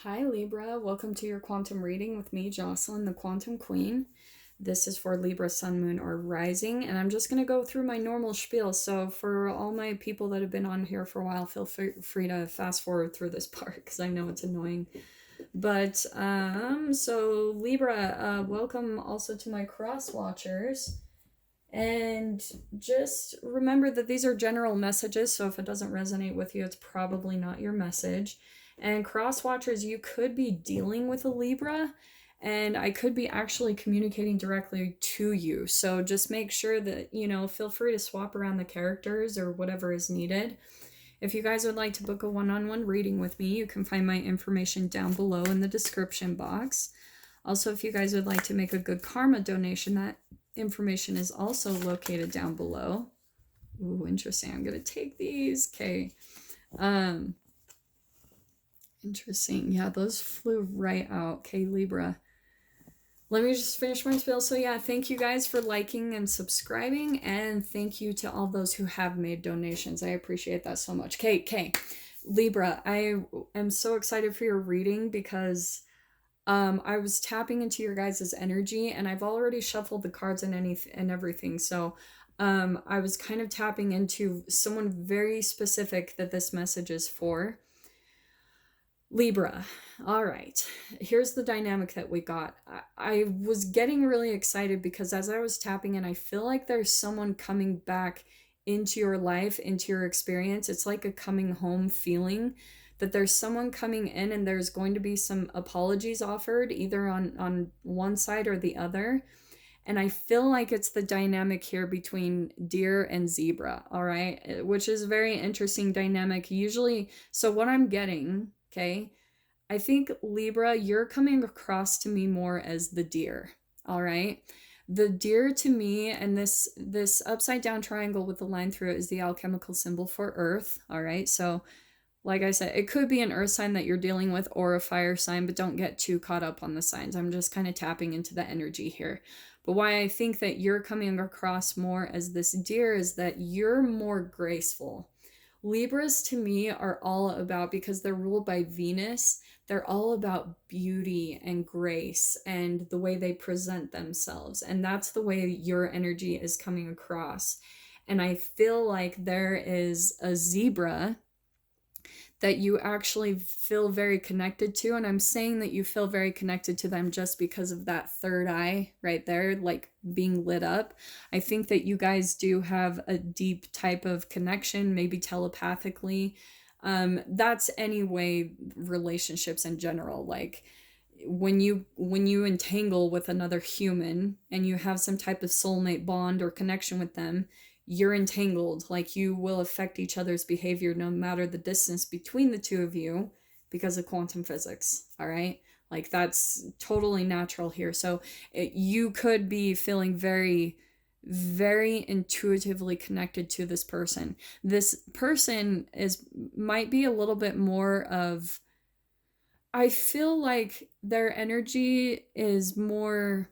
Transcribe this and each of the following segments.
Hi Libra, welcome to your quantum reading with me, Jocelyn, the Quantum Queen. This is for Libra, Sun, Moon, or Rising, and I'm just going to go through my normal spiel. So for all my people that have been on here for a while, feel free to fast forward through this part because I know it's annoying. But so Libra, welcome also to my cross watchers. And just remember that these are general messages, so if it doesn't resonate with you, it's probably not your message. And cross watchers, you could be dealing with a Libra, and I could be actually communicating directly to you. So just make sure that, feel free to swap around the characters or whatever is needed. If you guys would like to book a one-on-one reading with me, you can find my information down below in the description box. Also, if you guys would like to make a good karma donation, that information is also located down below. Ooh, interesting. I'm gonna take these. Okay. Interesting. Yeah, those flew right out. Okay, Libra. Let me just finish my spiel. So yeah, thank you guys for liking and subscribing, and thank you to all those who have made donations. I appreciate that so much. Okay, Libra, I am so excited for your reading because I was tapping into your guys' energy, and I've already shuffled the cards and everything. So I was kind of tapping into someone very specific that this message is for. Libra. All right. Here's the dynamic that we got. I was getting really excited because as I was tapping in, I feel like there's someone coming back into your life, into your experience. It's like a coming home feeling that there's someone coming in and there's going to be some apologies offered either on one side or the other. And I feel like it's the dynamic here between deer and zebra, all right? Which is a very interesting dynamic. Usually, so what I'm getting, okay, I think Libra, you're coming across to me more as the deer, all right? The deer to me, and this upside down triangle with the line through it is the alchemical symbol for earth, all right? So like I said, it could be an earth sign that you're dealing with or a fire sign, but don't get too caught up on the signs. I'm just kind of tapping into the energy here. But why I think that you're coming across more as this deer is that you're more graceful. Libras to me are all about, because they're ruled by Venus, they're all about beauty and grace and the way they present themselves. And that's the way your energy is coming across. And I feel like there is a zebra that you actually feel very connected to. And I'm saying that you feel very connected to them just because of that third eye right there, like being lit up. I think that you guys do have a deep type of connection, maybe telepathically. That's anyway, relationships in general. Like when you entangle with another human and you have some type of soulmate bond or connection with them, you're entangled. Like you will affect each other's behavior no matter the distance between the two of you because of quantum physics. All right, like that's totally natural here. So you could be feeling very intuitively connected to this person. This person might be a little bit more of, I feel like their energy is more,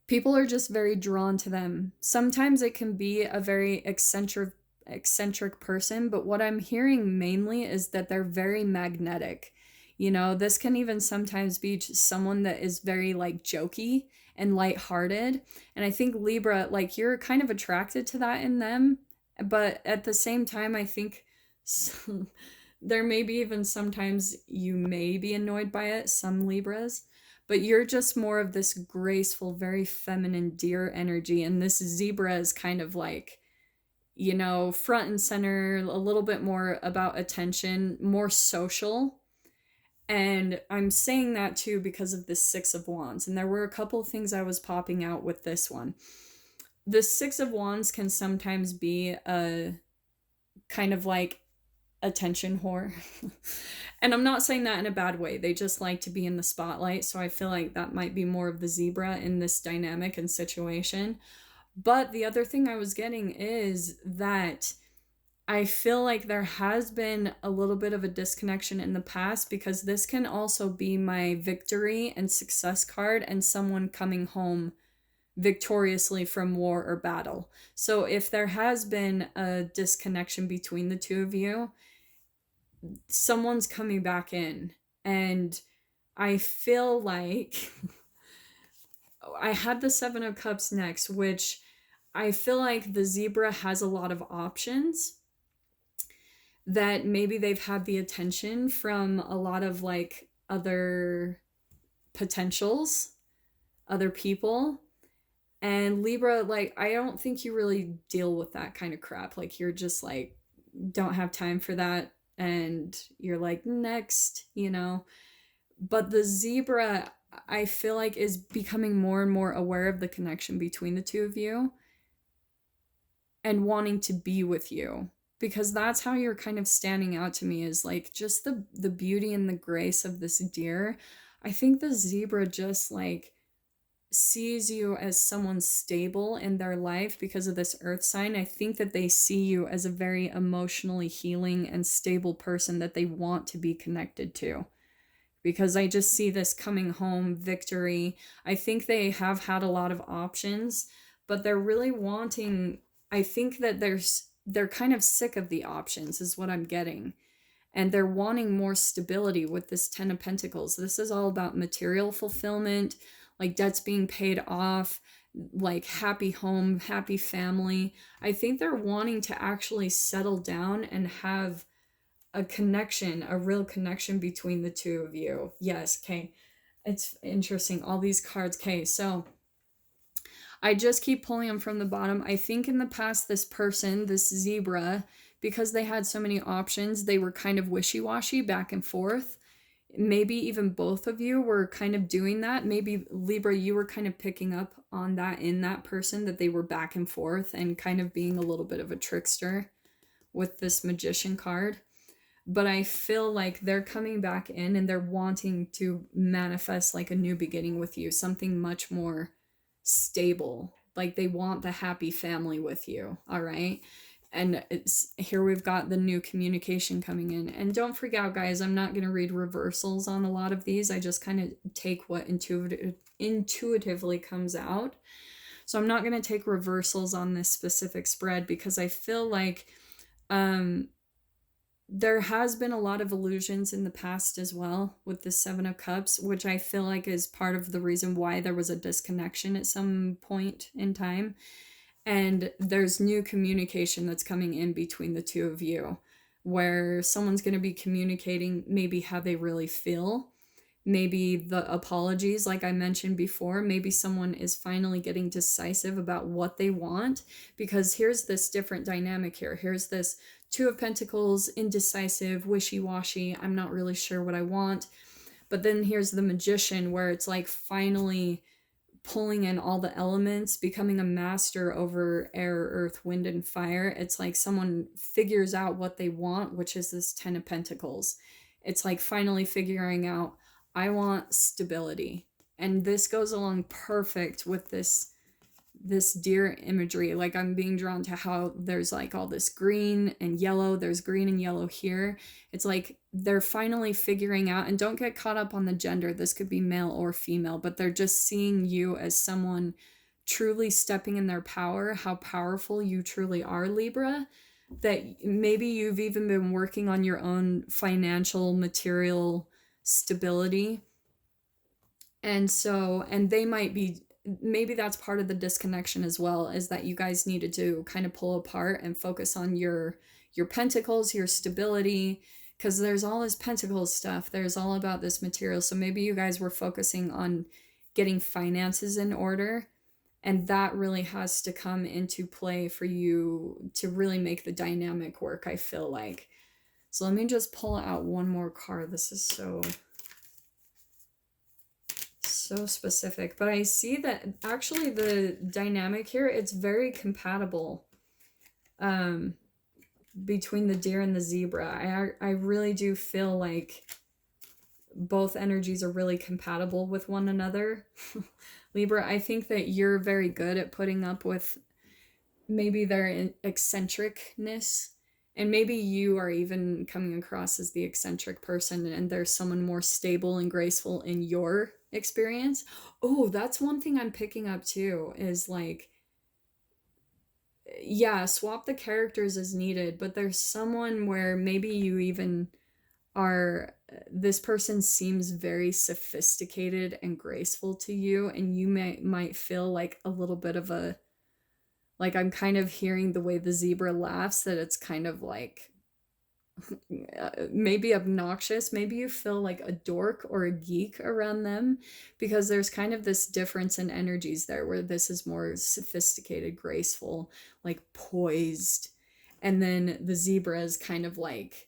people are just very drawn to them. Sometimes it can be a very eccentric person, but what I'm hearing mainly is that they're very magnetic. This can even sometimes be just someone that is very like jokey and lighthearted. And I think Libra, like you're kind of attracted to that in them, but at the same time, I think there may be even sometimes you may be annoyed by it, some Libras, but you're just more of this graceful, very feminine deer energy. And this zebra is kind of like, front and center, a little bit more about attention, more social. And I'm saying that too because of the Six of Wands. And there were a couple of things I was popping out with this one. The Six of Wands can sometimes be a kind of like attention whore. And I'm not saying that in a bad way. They just like to be in the spotlight. So I feel like that might be more of the zebra in this dynamic and situation. But the other thing I was getting is that I feel like there has been a little bit of a disconnection in the past, because this can also be my victory and success card and someone coming home victoriously from war or battle. So if there has been a disconnection between the two of you, someone's coming back in. And I feel like I had the Seven of Cups next, which I feel like the zebra has a lot of options, that maybe they've had the attention from a lot of like other potentials, other people. And Libra, like, I don't think you really deal with that kind of crap. Like, you're just like, don't have time for that. And you're like, next, you know. But the zebra, I feel like, is becoming more and more aware of the connection between the two of you and wanting to be with you, because that's how you're kind of standing out to me, is like just the beauty and the grace of this deer. I think the zebra just like sees you as someone stable in their life because of this earth sign. I think that they see you as a very emotionally healing and stable person that they want to be connected to, because I just see this coming home victory. I think they have had a lot of options, but they're really wanting, I think that they're kind of sick of the options is what I'm getting. And they're wanting more stability with this 10 of Pentacles. This is all about material fulfillment, like debts being paid off, like happy home, happy family. I think they're wanting to actually settle down and have a connection, a real connection between the two of you. Yes, okay. It's interesting. All these cards. Okay, so I just keep pulling them from the bottom. I think in the past, this person, this zebra, because they had so many options, they were kind of wishy-washy back and forth. Maybe even both of you were kind of doing that. Maybe Libra, you were kind of picking up on that in that person, that they were back and forth and kind of being a little bit of a trickster with this Magician card. But I feel like they're coming back in and they're wanting to manifest like a new beginning with you, something much more stable. Like they want the happy family with you, all right? And it's here we've got the new communication coming in. And don't freak out, guys, I'm not going to read reversals on a lot of these. I just kind of take what intuitively comes out. So I'm not going to take reversals on this specific spread, because I feel like there has been a lot of illusions in the past as well with the Seven of Cups, which I feel like is part of the reason why there was a disconnection at some point in time. And there's new communication that's coming in between the two of you, where someone's going to be communicating maybe how they really feel, maybe the apologies, like I mentioned before. Maybe someone is finally getting decisive about what they want, because here's this different dynamic here. Here's this Two of Pentacles, indecisive, wishy-washy, I'm not really sure what I want. But then here's the Magician, where it's like finally pulling in all the elements, becoming a master over air, earth, wind, and fire. It's like someone figures out what they want, which is this 10 of Pentacles. It's like finally figuring out, I want stability. And this goes along perfect with this deer imagery. Like I'm being drawn to how there's like all this green and yellow. There's green and yellow here. It's like they're finally figuring out, and don't get caught up on the gender. This could be male or female, but they're just seeing you as someone truly stepping in their power, how powerful you truly are, Libra. That maybe you've even been working on your own financial, material stability. And so, and they might be, maybe that's part of the disconnection as well, is that you guys needed to kind of pull apart and focus on your pentacles, your stability, because there's all this pentacles stuff. There's all about this material. So maybe you guys were focusing on getting finances in order, and that really has to come into play for you to really make the dynamic work, I feel like. So let me just pull out one more card. This is so specific, but I see that actually the dynamic here, it's very compatible between the deer and the zebra. I really do feel like both energies are really compatible with one another. Libra, I think that you're very good at putting up with maybe their eccentricness, and maybe you are even coming across as the eccentric person, and there's someone more stable and graceful in your experience. Oh, that's one thing I'm picking up too, is like, yeah, swap the characters as needed, but there's someone where maybe you even are, this person seems very sophisticated and graceful to you, and you might feel like a little bit of a, like, I'm kind of hearing the way the zebra laughs, that it's kind of like maybe obnoxious. Maybe you feel like a dork or a geek around them, because there's kind of this difference in energies there, where this is more sophisticated, graceful, like poised, and then the zebra is kind of like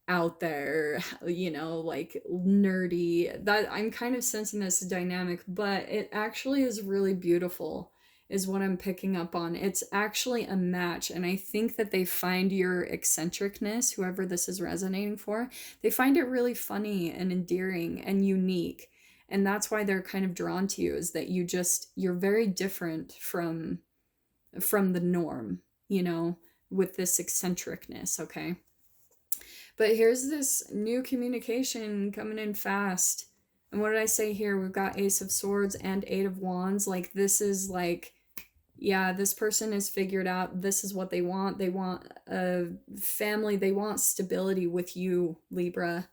out there, like nerdy. That I'm kind of sensing this dynamic, but it actually is really beautiful, is what I'm picking up on. It's actually a match, and I think that they find your eccentricness, whoever this is resonating for, they find it really funny and endearing and unique. And that's why they're kind of drawn to you, is that you're very different from the norm, with this eccentricness, okay? But here's this new communication coming in fast. And what did I say here? We've got Ace of Swords and Eight of Wands. Like, this is like, yeah, this person has figured out this is what they want. They want a family. They want stability with you, Libra.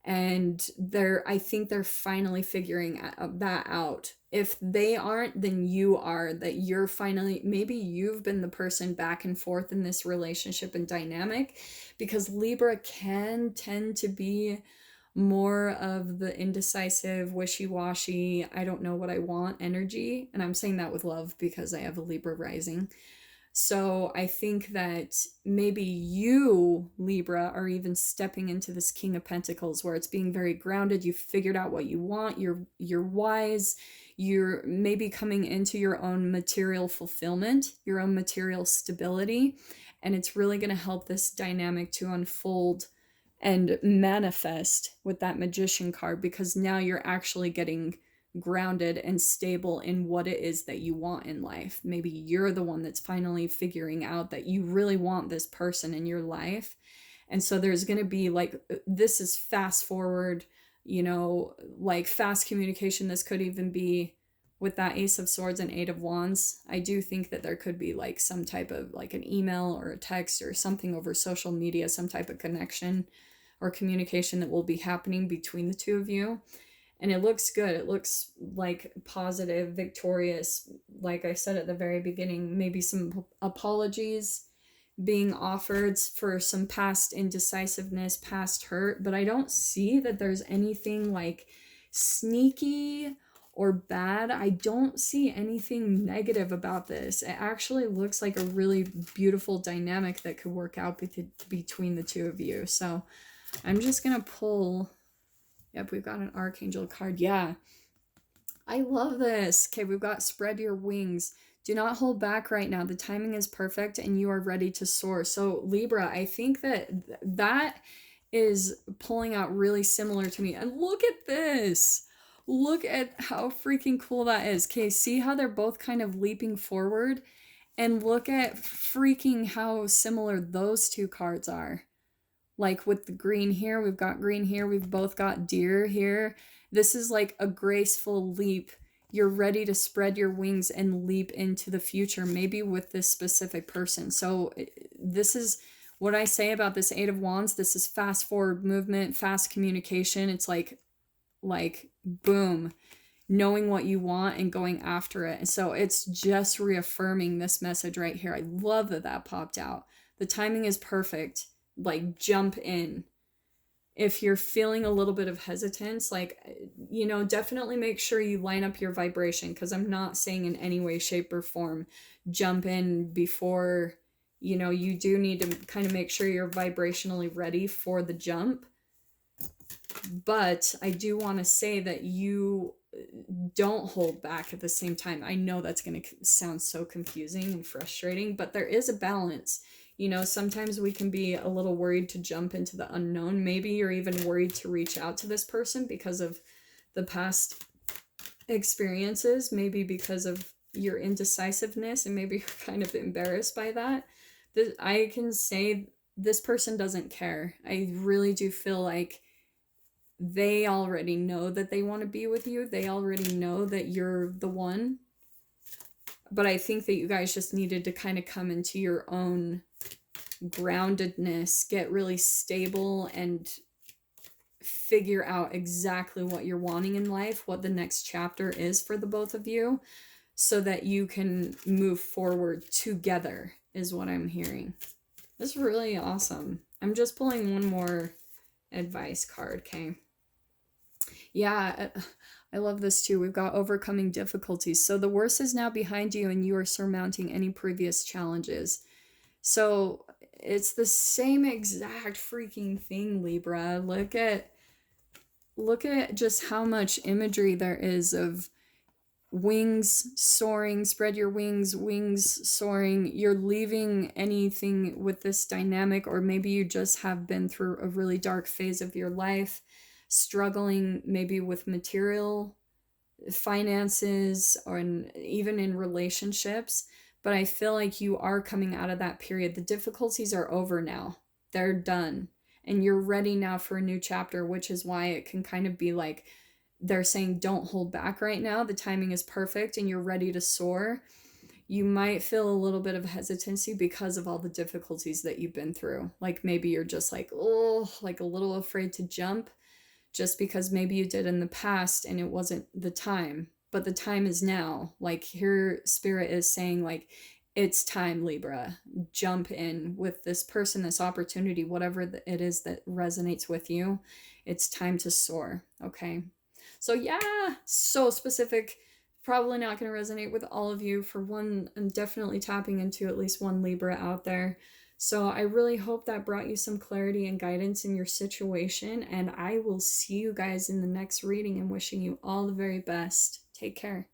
And I think they're finally figuring that out. If they aren't, then you are. That you're finally, maybe you've been the person back and forth in this relationship and dynamic, because Libra can tend to be more of the indecisive, wishy-washy, I don't know what I want energy. And I'm saying that with love because I have a Libra rising. So I think that maybe you, Libra, are even stepping into this King of Pentacles, where it's being very grounded. You've figured out what you want. You're wise. You're maybe coming into your own material fulfillment, your own material stability. And it's really going to help this dynamic to unfold and manifest with that Magician card, because now you're actually getting grounded and stable in what it is that you want in life. Maybe you're the one that's finally figuring out that you really want this person in your life. And so there's going to be like, this is fast forward, like fast communication. This could even be with that Ace of Swords and Eight of Wands. I do think that there could be like some type of like an email or a text or something over social media, some type of connection or communication that will be happening between the two of you. And it looks good. It looks like positive, victorious. Like I said at the very beginning, maybe some apologies being offered for some past indecisiveness, past hurt. But I don't see that there's anything like sneaky or bad. I don't see anything negative about this. It actually looks like a really beautiful dynamic that could work out between the two of you. So I'm just going to pull. Yep, we've got an Archangel card. Yeah, I love this. Okay, we've got spread your wings. Do not hold back right now. The timing is perfect and you are ready to soar. So Libra, I think that is pulling out really similar to me. And look at this. Look at how freaking cool that is. Okay, see how they're both kind of leaping forward? And look at freaking how similar those two cards are. Like with the green here, we've got green here, we've both got deer here. This is like a graceful leap. You're ready to spread your wings and leap into the future, maybe with this specific person. So this is what I say about this Eight of Wands. This is fast forward movement, fast communication. It's like boom, knowing what you want and going after it. And so it's just reaffirming this message right here. I love that popped out. The timing is perfect. Like, jump in. If you're feeling a little bit of hesitance, definitely make sure you line up your vibration, because I'm not saying in any way, shape, or form jump in before, you do need to kind of make sure you're vibrationally ready for the jump. But I do want to say that you don't hold back at the same time. I know that's going to sound so confusing and frustrating, but there is a balance. Sometimes we can be a little worried to jump into the unknown. Maybe you're even worried to reach out to this person because of the past experiences, maybe because of your indecisiveness, and maybe you're kind of embarrassed by that. I can say this person doesn't care. I really do feel like they already know that they want to be with you. They already know that you're the one. But I think that you guys just needed to kind of come into your own groundedness, get really stable and figure out exactly what you're wanting in life, what the next chapter is for the both of you, so that you can move forward together, is what I'm hearing. This is really awesome. I'm just pulling one more advice card, okay? Yeah, I love this too. We've got overcoming difficulties. So the worst is now behind you and you are surmounting any previous challenges. So it's the same exact freaking thing, Libra. Look at just how much imagery there is of wings soaring, spread your wings, wings soaring. You're leaving anything with this dynamic, or maybe you just have been through a really dark phase of your life, struggling maybe with material finances or even in relationships. But I feel like you are coming out of that period. The difficulties are over now. They're done. And you're ready now for a new chapter, which is why it can kind of be like they're saying don't hold back right now. The timing is perfect and you're ready to soar. You might feel a little bit of hesitancy because of all the difficulties that you've been through. Like maybe you're just like, oh, like a little afraid to jump, just because maybe you did in the past and it wasn't the time, but the time is now. Like here, Spirit is saying like, it's time, Libra. Jump in with this person, this opportunity, whatever it is that resonates with you. It's time to soar, okay? So yeah, so specific. Probably not going to resonate with all of you. For one, I'm definitely tapping into at least one Libra out there. So I really hope that brought you some clarity and guidance in your situation. And I will see you guys in the next reading and wishing you all the very best. Take care.